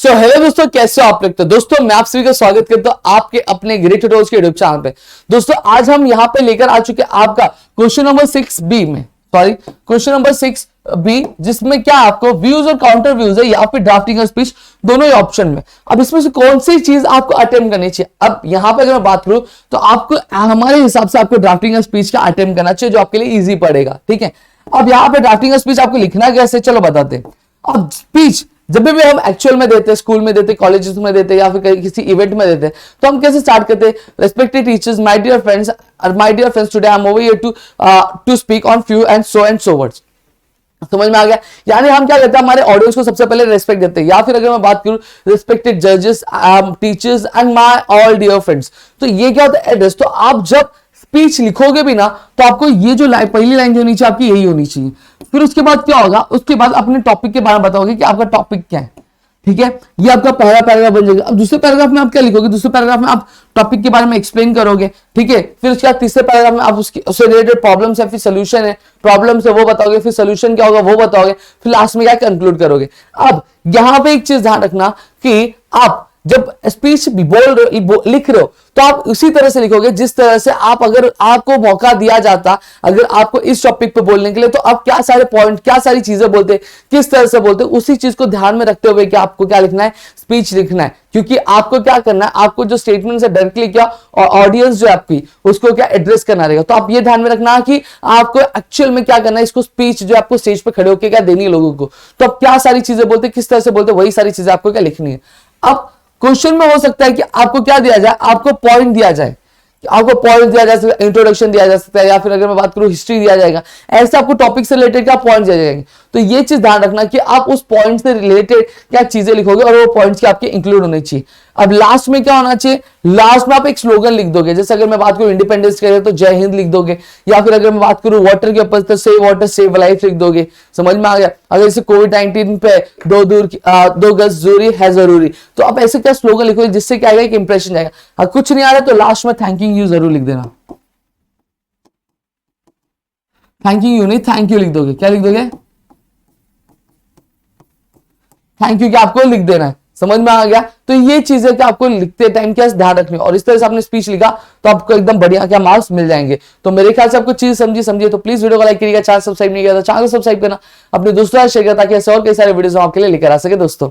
So hello दोस्तों, कैसे हो आप लोग। तो दोस्तों मैं आप सभी का स्वागत करता हूं आपके अपने ग्रेट ट्यूटोरियल्स के यूट्यूब चैनल पे। दोस्तों आज हम यहां पे लेकर आ चुके हैं आपका क्वेश्चन नंबर 6B में, सॉरी क्वेश्चन नंबर 6B, जिसमें क्या आपको व्यूज और काउंटर व्यूज है या फिर ड्राफ्टिंग और स्पीच, दोनों ही ऑप्शन में। अब इसमें से कौन सी चीज आपको अटेम्प्ट करनी चाहिए। अब यहां पे अगर मैं बात करूं तो आपको हमारे हिसाब से आपको ड्राफ्टिंग और स्पीच का अटेम्प्ट करना चाहिए, जो आपके लिए ईजी पड़ेगा। ठीक है, अब यहां पे ड्राफ्टिंग और स्पीच आपको लिखना कैसे, चलो बताते हैं। अब स्पीच जब भी हम एक्चुअल में देते हैं, स्कूल में देते, कॉलेजेस में देते या फिर किसी इवेंट में देते, तो हम कैसे स्टार्ट करते हैं। Respected teachers, my dear friends, today I am over here to speak on few and so words. समझ में आ गया। यानी हम क्या कहते हैं, हमारे ऑडियंस को सबसे पहले रेस्पेक्ट देते हैं। या फिर अगर मैं बात करूं, रिस्पेक्टेड जजेस, teachers and my all dear friends, तो ये क्या होता है, एड्रेस। तो आप जब स्पीच लिखोगे भी ना, तो आपको ये जो लाइन, पहली लाइन जो होनी चाहिए आपकी, यही होनी चाहिए। फिर उसके बाद क्या होगा, उसके बाद अपने टॉपिक के बारे में बताओगे कि आपका टॉपिक क्या है। ठीक है, ये आपका पहला पैराग्राफ बन जाएगा। अब दूसरे पैराग्राफ में आप क्या लिखोगे, दूसरे पैराग्राफ में आप टॉपिक के बारे में एक्सप्लेन करोगे। ठीक है, फिर उसके बाद तीसरे पैराग्राफ में आप उससे रिलेटेड प्रॉब्लम्स है, फिर सोल्यूशन है, प्रॉब्लम्स है वो बताओगे, फिर सोल्यूशन क्या होगा वो बताओगे, फिर लास्ट में क्या कंक्लूड करोगे। अब यहां पे एक चीज ध्यान रखना कि आप जब स्पीच लिख रहे हो तो आप उसी तरह से लिखोगे जिस तरह से आप, अगर आपको मौका दिया जाता, अगर आपको इस टॉपिक पे बोलने के लिए, तो आप क्या सारे पॉइंट, क्या सारी चीजें बोलते, किस तरह से बोलते, उसी चीज को ध्यान में रखते हुए कि आपको क्या लिखना है, स्पीच लिखना है। क्योंकि आपको क्या करना है, आपको जो स्टेटमेंट है डायरेक्टली क्या, और ऑडियंस जो है आपकी, उसको क्या एड्रेस करना रहेगा। तो आप ये ध्यान में रखना कि आपको एक्चुअल में क्या करना है, इसको स्पीच जो आपको स्टेज पे खड़े होकर क्या देनी है लोगों को। तो आप क्या सारी चीजें बोलते, किस तरह से बोलते, वही सारी चीजें आपको क्या लिखनी है। अब क्वेश्चन में हो सकता है कि आपको क्या दिया जाए, आपको पॉइंट दिया जाए, आपको पॉइंट दिया जा सकता है, इंट्रोडक्शन दिया जा सकता है, या फिर अगर मैं बात करूं हिस्ट्री दिया जाएगा। ऐसे आपको टॉपिक से रिलेटेड क्या पॉइंट दिए जाएंगे। तो ये चीज ध्यान रखना कि आप उस पॉइंट से रिलेटेड क्या चीजें लिखोगे और वो पॉइंट्स आपके इंक्लूड होने चाहिए। अब लास्ट में क्या होना चाहिए, लास्ट में आप एक स्लोगन लिख दोगे। जैसे अगर मैं बात करूं इंडिपेंडेंस के लिए तो जय हिंद लिख दोगे, या फिर अगर मैं बात करूं वाटर के ऊपर तो सेव वाटर सेव लाइफ लिख दोगे। समझ में आ गया। अगर जैसे कोविड-19 पे दो गज दूरी है जरूरी, तो आप ऐसे क्या स्लोगन लिखोगे जिससे क्या आएगा, एक इंप्रेशन जाएगा। कुछ नहीं आ रहा तो लास्ट में थैंकिंग यू जरूर लिख देना। थैंकिंग यू नहीं, थैंक यू लिख दोगे। क्या लिख दोगे, थैंक यू क्या आपको लिख देना है। समझ में आ गया। तो ये चीजें क्या आपको लिखते टाइम क्या ध्यान रखनी है, और इस तरह से आपने स्पीच लिखा तो आपको एकदम बढ़िया क्या मार्क्स मिल जाएंगे। तो मेरे ख्याल से आपको चीज समझिए तो प्लीज वीडियो को लाइक करिएगा, चैनल सब्सक्राइब नहीं किया तो चैनल सब्सक्राइब करना, अपने दोस्तों से शेयर करना, ताकि ऐसे और कई सारे वीडियोस हम आपके लिए लेकर आ सके दोस्तों।